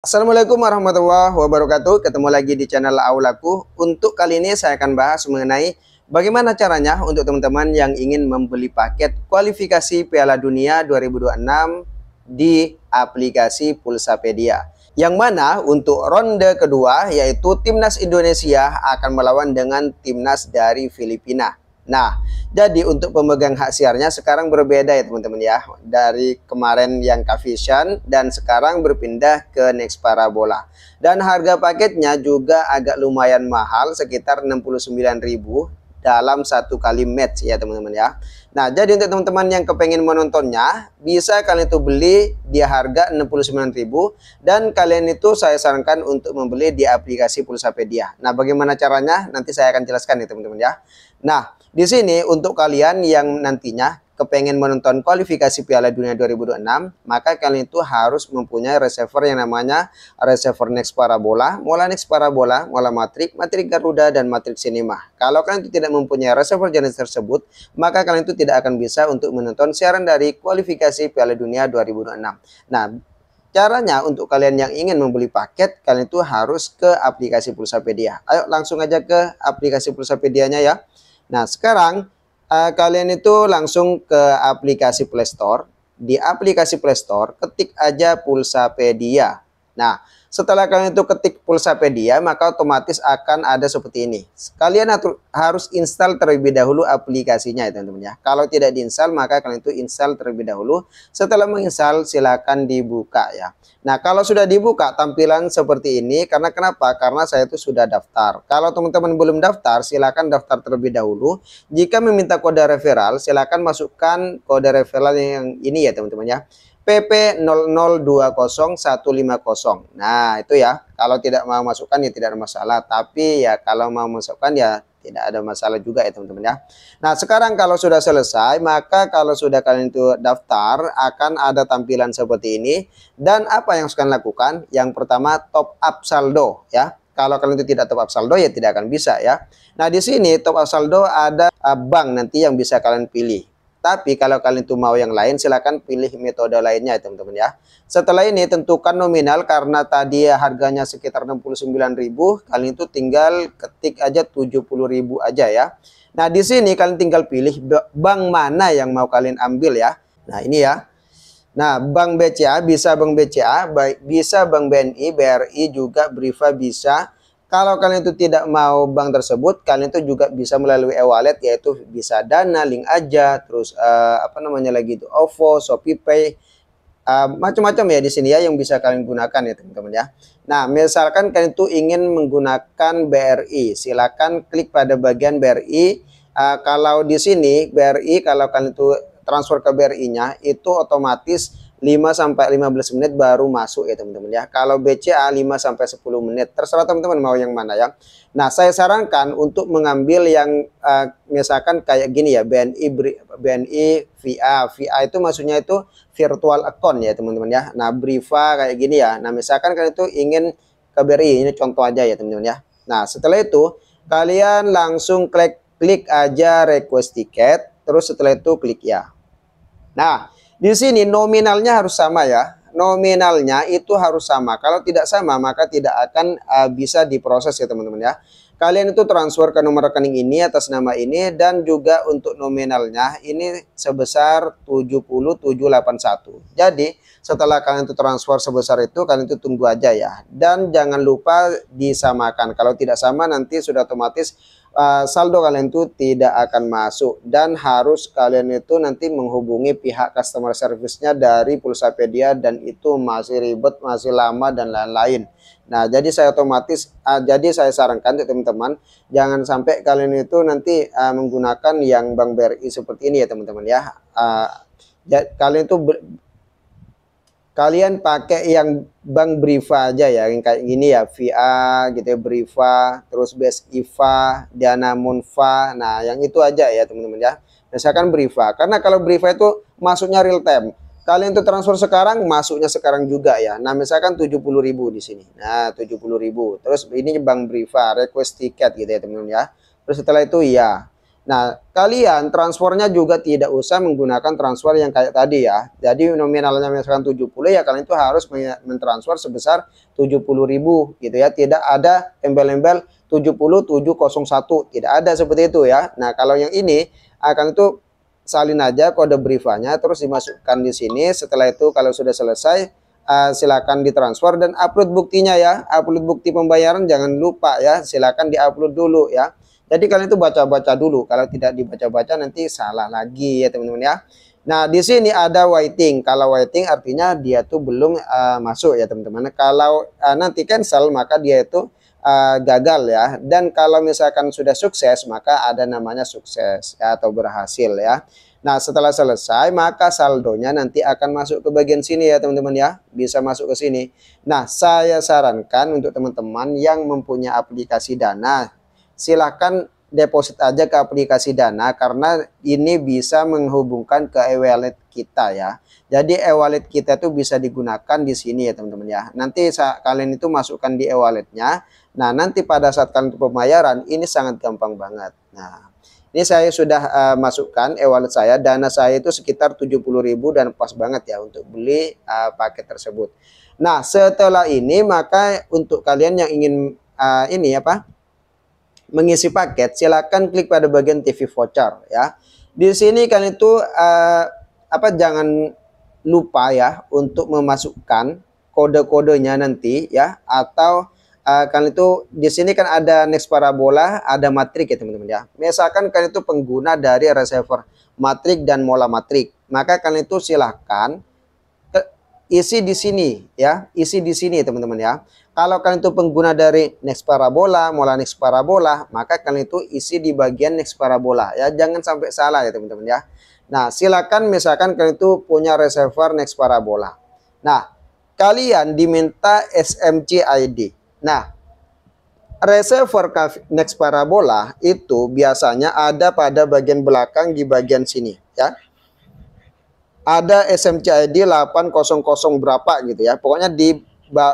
Assalamualaikum warahmatullahi wabarakatuh. Ketemu lagi di channel Aulaku. Untuk kali ini saya akan bahas mengenai bagaimana caranya untuk teman-teman yang ingin membeli paket kualifikasi Piala Dunia 2026 di aplikasi Pulsapedia. Yang mana untuk ronde kedua yaitu Timnas Indonesia akan melawan dengan Timnas dari Filipina. Nah, jadi untuk pemegang hak siarnya sekarang berbeda ya teman-teman ya. Dari kemarin yang Kavision dan sekarang berpindah ke Next Parabola. Dan harga paketnya juga agak lumayan mahal, sekitar 69.000 dalam satu kali match ya teman-teman ya. Nah, jadi untuk teman-teman yang kepengen menontonnya, bisa kalian itu beli di harga 69.000 dan kalian itu saya sarankan untuk membeli di aplikasi Pulsapedia. Nah, bagaimana caranya? Nanti saya akan jelaskan ya teman-teman ya. Nah, di sini untuk kalian yang nantinya kepengen menonton kualifikasi Piala Dunia 2026, maka kalian itu harus mempunyai receiver yang namanya receiver Next Parabola, Mola Next Parabola, Mola Matrix, Matrix Garuda, dan Matrix Cinema. Kalau kalian itu tidak mempunyai receiver jenis tersebut, maka kalian itu tidak akan bisa untuk menonton siaran dari kualifikasi Piala Dunia 2026. Nah, caranya untuk kalian yang ingin membeli paket, kalian itu harus ke aplikasi Pulsapedia. Ayo langsung aja ke aplikasi Pulsapedianya ya. Nah, sekarang kalian itu langsung ke aplikasi Play Store. Di aplikasi Play Store, ketik aja Pulsapedia. Nah, setelah kalian itu ketik Pulsapedia, maka otomatis akan ada seperti ini. Kalian harus install terlebih dahulu aplikasinya ya teman-teman ya. Kalau tidak diinstal, maka kalian itu install terlebih dahulu. Setelah menginstal, silakan dibuka ya. Nah, kalau sudah dibuka tampilan seperti ini, karena kenapa? Karena saya itu sudah daftar. Kalau teman-teman belum daftar, silakan daftar terlebih dahulu. Jika meminta kode referral, silakan masukkan kode referral yang ini ya teman-teman ya. PP0020150. Nah, itu ya. Kalau tidak mau masukkan ya tidak ada masalah. Tapi ya kalau mau masukkan ya tidak ada masalah juga ya teman-teman ya. Nah, sekarang kalau sudah selesai, maka kalau sudah kalian itu daftar, akan ada tampilan seperti ini. Dan apa yang harus kalian lakukan? Yang pertama, top up saldo ya. Kalau kalian itu tidak top up saldo ya tidak akan bisa ya. Nah, di sini top up saldo ada bank nanti yang bisa kalian pilih. Tapi kalau kalian itu mau yang lain, silakan pilih metode lainnya teman-teman ya. Setelah ini tentukan nominal, karena tadi harganya sekitar 69.000, kalian itu tinggal ketik aja 70.000 aja ya. Nah, di sini kalian tinggal pilih bank mana yang mau kalian ambil ya. Nah, ini ya. Nah, bank BCA bisa bank BCA, bisa bank BNI, BRI juga, Briva bisa. Kalau kalian itu tidak mau bank tersebut, kalian itu juga bisa melalui e-wallet, yaitu bisa Dana, Link Aja, terus apa namanya lagi itu, OVO, ShopeePay, macam-macam ya di sini ya yang bisa kalian gunakan ya teman-teman ya. Nah, misalkan kalian itu ingin menggunakan BRI, silakan klik pada bagian BRI. Kalau di sini BRI, kalau kalian itu transfer ke BRI-nya itu otomatis 5 sampai 15 menit baru masuk ya teman-teman ya. Kalau BCA 5 sampai 10 menit. Terserah teman-teman mau yang mana ya. Nah, saya sarankan untuk mengambil yang misalkan kayak gini ya, BNI VA. VA itu maksudnya itu virtual account ya teman-teman ya. Nah, Briva kayak gini ya. Nah, misalkan kalian itu ingin ke BRI, ini contoh aja ya teman-teman ya. Nah, setelah itu kalian langsung klik aja request tiket, terus setelah itu klik ya. Nah, di sini nominalnya harus sama ya. Nominalnya itu harus sama. Kalau tidak sama, maka tidak akan bisa diproses ya teman-teman ya. Kalian itu transfer ke nomor rekening ini atas nama ini, dan juga untuk nominalnya ini sebesar 7781. Jadi, setelah kalian itu transfer sebesar itu, kalian itu tunggu aja ya. Dan jangan lupa disamakan. Kalau tidak sama, nanti sudah otomatis saldo kalian itu tidak akan masuk, dan harus kalian itu nanti menghubungi pihak customer service-nya dari Pulsapedia, dan itu masih ribet, masih lama dan lain-lain. Nah, jadi saya sarankan untuk teman-teman jangan sampai kalian itu nanti menggunakan yang Bank BRI seperti ini ya teman-teman ya. Kalian itu kalian pakai yang Bank Briva aja ya, yang kayak gini ya, VA gitu ya, Briva, terus Best IVA, Dana Monfa. Nah, yang itu aja ya teman-teman ya. Misalkan Briva, karena kalau Briva itu masuknya real time. Kalian itu transfer sekarang, masuknya sekarang juga ya. Nah, misalkan 70.000 di sini. Nah, 70.000. Terus ini Bank Briva, request tiket gitu ya teman-teman ya. Terus setelah itu ya. Nah, kalian transfernya juga tidak usah menggunakan transfer yang kayak tadi ya. Jadi nominalnya misalkan 70 ya, kalian itu harus mentransfer sebesar 70.000 gitu ya. Tidak ada embel-embel 70701, tidak ada seperti itu ya. Nah, kalau yang ini akan itu salin aja kode briefanya terus dimasukkan di sini. Setelah itu kalau sudah selesai silakan ditransfer dan upload buktinya ya. Upload bukti pembayaran jangan lupa ya, silakan diupload dulu ya. Jadi kalian itu baca-baca dulu, kalau tidak dibaca-baca nanti salah lagi ya teman-teman ya. Nah, di sini ada waiting. Kalau waiting artinya dia tuh belum masuk ya teman-teman. Kalau nanti cancel maka dia itu gagal ya. Dan kalau misalkan sudah sukses maka ada namanya sukses ya, atau berhasil ya. Nah, setelah selesai maka saldonya nanti akan masuk ke bagian sini ya teman-teman ya. Bisa masuk ke sini. Nah, saya sarankan untuk teman-teman yang mempunyai aplikasi Dana, silahkan deposit aja ke aplikasi Dana karena ini bisa menghubungkan ke e-wallet kita ya. Jadi e-wallet kita tuh bisa digunakan di sini ya teman-teman ya. Nanti kalian itu masukkan di e-walletnya. Nah, nanti pada saat kalian itu pembayaran ini sangat gampang banget. Nah, ini saya sudah masukkan e-wallet saya. Dana saya itu sekitar 70.000 dan pas banget ya untuk beli paket tersebut. Nah, setelah ini maka untuk kalian yang ingin ini apa? Mengisi paket, silakan klik pada bagian TV voucher ya. Di sini kan itu jangan lupa ya untuk memasukkan kode-kodenya nanti ya, atau kan itu di sini kan ada next parabola, ada matrik ya teman-teman ya. Misalkan kan itu pengguna dari reservoir matrik dan mola matrik, maka kalian itu silahkan isi di sini ya, isi di sini teman-teman ya. Kalau kalian itu pengguna dari next parabola, mola next parabola, maka kalian itu isi di bagian next parabola ya, jangan sampai salah ya teman-teman ya. Nah, silakan misalkan kalian itu punya reservoir next parabola. Nah, kalian diminta SMC ID. Nah, reservoir next parabola itu biasanya ada pada bagian belakang di bagian sini ya. Ada SMC ID 800 berapa gitu ya. Pokoknya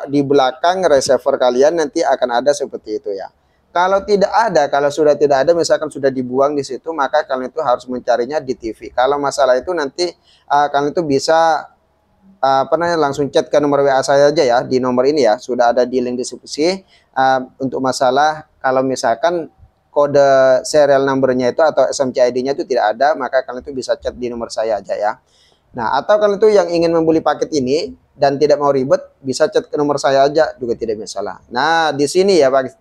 di belakang reservoir kalian nanti akan ada seperti itu ya. Kalau tidak ada, kalau sudah tidak ada misalkan sudah dibuang di situ, maka kalian itu harus mencarinya di TV. Kalau masalah itu nanti kalian itu bisa langsung chat ke nomor WA saya aja ya, di nomor ini ya, sudah ada di link deskripsi. Untuk masalah kalau misalkan kode serial numbernya itu atau SMC ID-nya itu tidak ada, maka kalian itu bisa chat di nomor saya aja ya. Nah, atau kalian itu yang ingin membeli paket ini dan tidak mau ribet, bisa chat ke nomor saya aja juga tidak masalah. Nah, di sini ya Pak,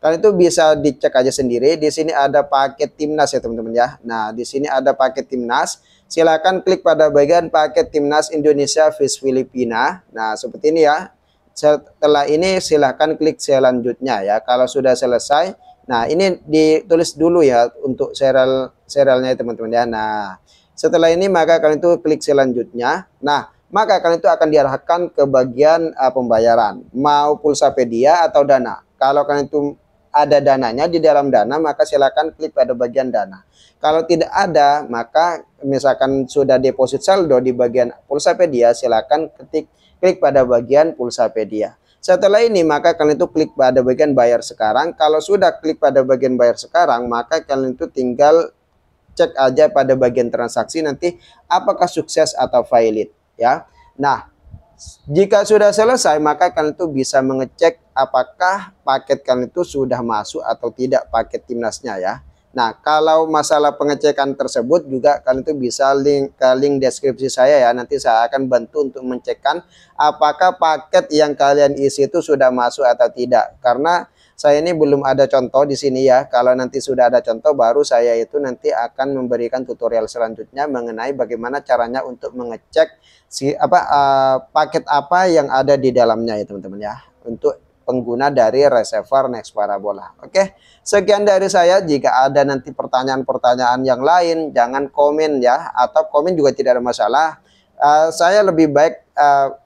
kalian itu bisa dicek aja sendiri. Di sini ada paket Timnas ya teman-teman ya. Nah, di sini ada paket Timnas. Silakan klik pada bagian paket Timnas Indonesia vs Filipina. Nah, seperti ini ya. Setelah ini silahkan klik selanjutnya ya. Kalau sudah selesai, nah ini ditulis dulu ya untuk serialnya teman-teman ya. Nah, setelah ini maka kalian itu klik selanjutnya. Nah, maka kalian itu akan diarahkan ke bagian pembayaran, mau Pulsapedia atau Dana. Kalau kalian itu ada dananya di dalam Dana, maka silakan klik pada bagian Dana. Kalau tidak ada, maka misalkan sudah deposit saldo di bagian Pulsapedia, silakan klik pada bagian Pulsapedia. Setelah ini maka kalian itu klik pada bagian bayar sekarang. Kalau sudah klik pada bagian bayar sekarang, maka kalian itu tinggal cek aja pada bagian transaksi nanti apakah sukses atau valid ya. Nah, jika sudah selesai maka kalian itu bisa mengecek apakah paket kalian itu sudah masuk atau tidak paket Timnasnya ya. Nah, kalau masalah pengecekan tersebut juga kalian itu bisa ke link deskripsi saya ya. Nanti saya akan bantu untuk mencekkan apakah paket yang kalian isi itu sudah masuk atau tidak. Karena saya ini belum ada contoh di sini ya. Kalau nanti sudah ada contoh baru saya itu nanti akan memberikan tutorial selanjutnya mengenai bagaimana caranya untuk mengecek paket apa yang ada di dalamnya ya teman-teman ya. Untuk pengguna dari reservoir next parabola. Oke, sekian dari saya. Jika ada nanti pertanyaan-pertanyaan yang lain jangan komen ya, atau komen juga tidak ada masalah. Saya lebih baik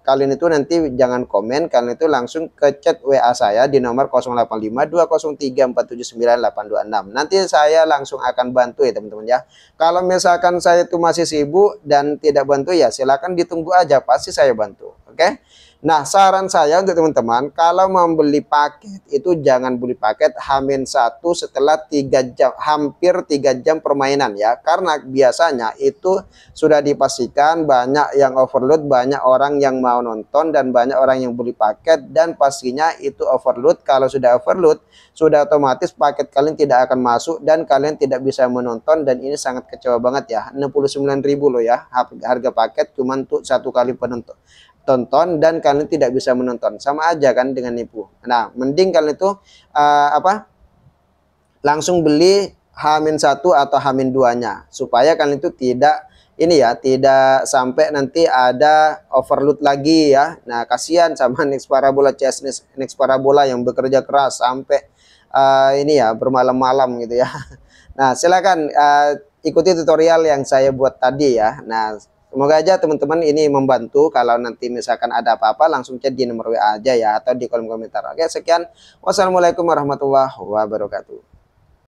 kalian itu nanti jangan komen, kalian itu langsung ke chat WA saya di nomor 085203479826. Nanti saya langsung akan bantu ya teman-teman ya. Kalau misalkan saya itu masih sibuk dan tidak bantu ya silakan ditunggu aja, pasti saya bantu. Oke. Nah, saran saya untuk teman-teman, kalau membeli paket itu jangan beli paket H-1 setelah 3 jam, hampir 3 jam permainan ya. Karena biasanya itu sudah dipastikan banyak yang overload, banyak orang yang mau nonton dan banyak orang yang beli paket dan pastinya itu overload. Kalau sudah overload, sudah otomatis paket kalian tidak akan masuk dan kalian tidak bisa menonton dan ini sangat kecewa banget ya. 69.000 loh ya harga paket cuma untuk satu kali penonton tonton dan kalian tidak bisa menonton, sama aja kan dengan nipu. Nah, mending kalian itu langsung beli H-1 atau H-2-nya supaya kalian itu tidak ini ya, tidak sampai nanti ada overload lagi ya. Nah, kasihan sama Next Parabola CS Next Parabola yang bekerja keras sampai ini ya bermalam-malam gitu ya. Nah, silakan ikuti tutorial yang saya buat tadi ya. Nah, semoga aja teman-teman ini membantu. Kalau nanti misalkan ada apa-apa langsung chat di nomor WA aja ya atau di kolom komentar. Oke, sekian. Wassalamualaikum warahmatullahi wabarakatuh.